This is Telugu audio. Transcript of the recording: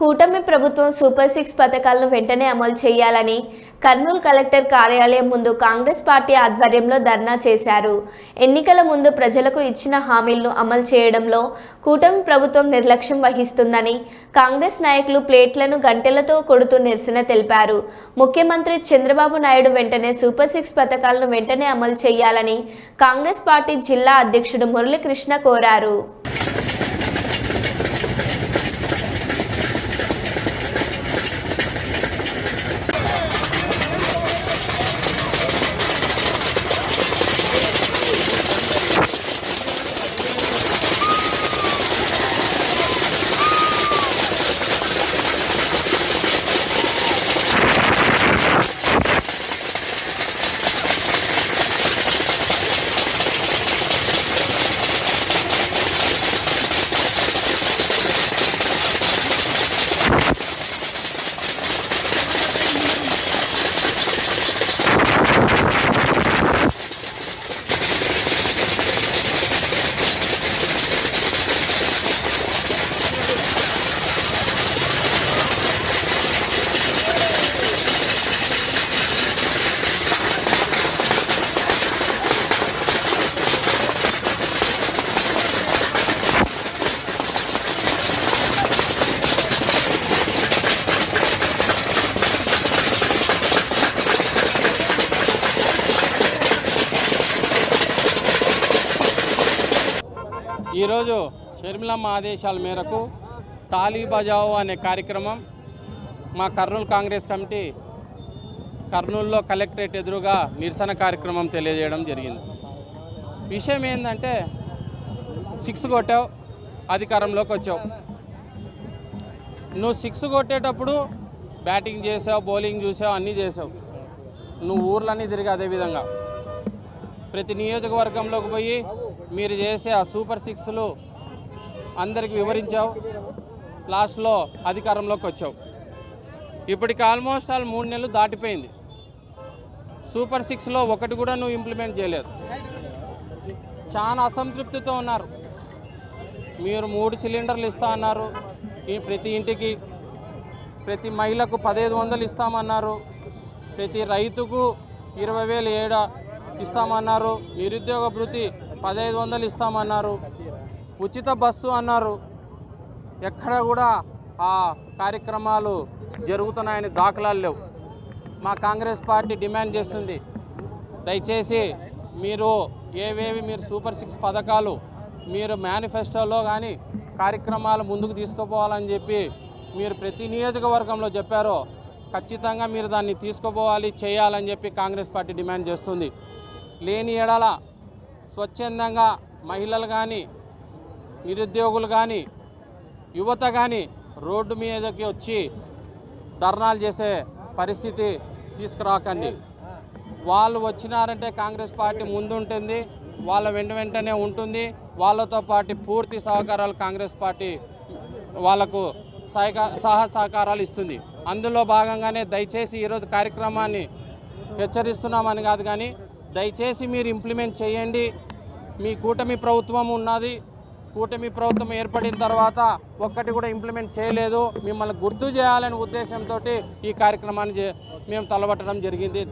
కూటమి ప్రభుత్వం సూపర్ 6 పథకాలను వెంటనే అమలు చేయాలని కర్నూలు కలెక్టర్ కార్యాలయం ముందు కాంగ్రెస్ పార్టీ ఆధ్వర్యంలో ధర్నా చేశారు. ఎన్నికల ముందు ప్రజలకు ఇచ్చిన హామీలను అమలు చేయడంలో కూటమి ప్రభుత్వం నిర్లక్ష్యం వహిస్తుందని కాంగ్రెస్ నాయకులు ప్లేట్లను గంటెలతో కొడుతూ నిరసన తెలిపారు. ముఖ్యమంత్రి చంద్రబాబు నాయుడు వెంటనే సూపర్ 6 పథకాలను వెంటనే అమలు చేయాలని కాంగ్రెస్ పార్టీ జిల్లా అధ్యక్షుడు మురళీకృష్ణ కోరారు. ఈరోజు షర్మిలమ్మ ఆదేశాల మేరకు తాళీ బజావో అనే కార్యక్రమం మా కర్నూలు కాంగ్రెస్ కమిటీ కర్నూలులో కలెక్టరేట్ ఎదురుగా నిరసన కార్యక్రమం తెలియజేయడం జరిగింది. విషయం ఏంటంటే 6 కొట్టావు, అధికారంలోకి వచ్చావు. నువ్వు 6 కొట్టేటప్పుడు బ్యాటింగ్ చేసావు, బౌలింగ్ చూసావు, అన్నీ చేసావు. నువ్వు ఊర్లన్నీ తిరిగి అదేవిధంగా ప్రతి నియోజకవర్గంలోకి పోయి మీరు చేసే ఆ సూపర్ 6లు అందరికి వివరించావు. లాస్ట్లో అధికారంలోకి వచ్చావు. ఇప్పటికి ఆల్మోస్ట్ 3 నెలలు దాటిపోయింది. సూపర్ 6లో ఒకటి కూడా నువ్వు ఇంప్లిమెంట్ చేయలేదు. చాలా అసంతృప్తితో ఉన్నారు. మీరు 3 సిలిండర్లు ఇస్తా అన్నారు ప్రతి ఇంటికి, ప్రతి మహిళకు 1500 ఇస్తామన్నారు, ప్రతి రైతుకు 20,000 ఏడా ఇస్తామన్నారు, నిరుద్యోగ భృతి 1500 ఇస్తామన్నారు, ఉచిత బస్సు అన్నారు. ఎక్కడ కూడా ఆ కార్యక్రమాలు జరుగుతున్నాయని దాఖలాలు లేవు. మా కాంగ్రెస్ పార్టీ డిమాండ్ చేస్తుంది, దయచేసి మీరు ఏవేవి మీరు సూపర్ 6 పథకాలు మీరు మేనిఫెస్టోలో కానీ కార్యక్రమాలు ముందుకు తీసుకుపోవాలని చెప్పి మీరు ప్రతి నియోజకవర్గంలో చెప్పారో ఖచ్చితంగా మీరు దాన్ని తీసుకుపోవాలి, చేయాలని చెప్పి కాంగ్రెస్ పార్టీ డిమాండ్ చేస్తుంది. లేని ఎడల స్వచ్ఛందంగా మహిళలు కానీ, నిరుద్యోగులు కానీ, యువత కానీ రోడ్డు మీదకి వచ్చి ధర్నాలు చేసే పరిస్థితి తీసుకురాకండి. వాళ్ళు వచ్చినారంటే కాంగ్రెస్ పార్టీ ముందుంటుంది, వాళ్ళ వెంటనే ఉంటుంది. వాళ్ళతో పాటు పూర్తి సహకారాలు కాంగ్రెస్ పార్టీ వాళ్లకు సహకారాలు ఇస్తుంది. అందులో భాగంగానే దయచేసి ఈరోజు కార్యక్రమాన్ని హెచ్చరిస్తున్నామని కాదు, కానీ దయచేసి మీరు ఇంప్లిమెంట్ చేయండి. మీ కూటమి ప్రభుత్వం ఉన్నది. కూటమి ప్రభుత్వం ఏర్పడిన తర్వాత ఒక్కటి కూడా ఇంప్లిమెంట్ చేయలేదు. మిమ్మల్ని గుర్తు చేయాలనే ఉద్దేశంతో ఈ కార్యక్రమాన్ని మేము తలబట్టడం జరిగింది.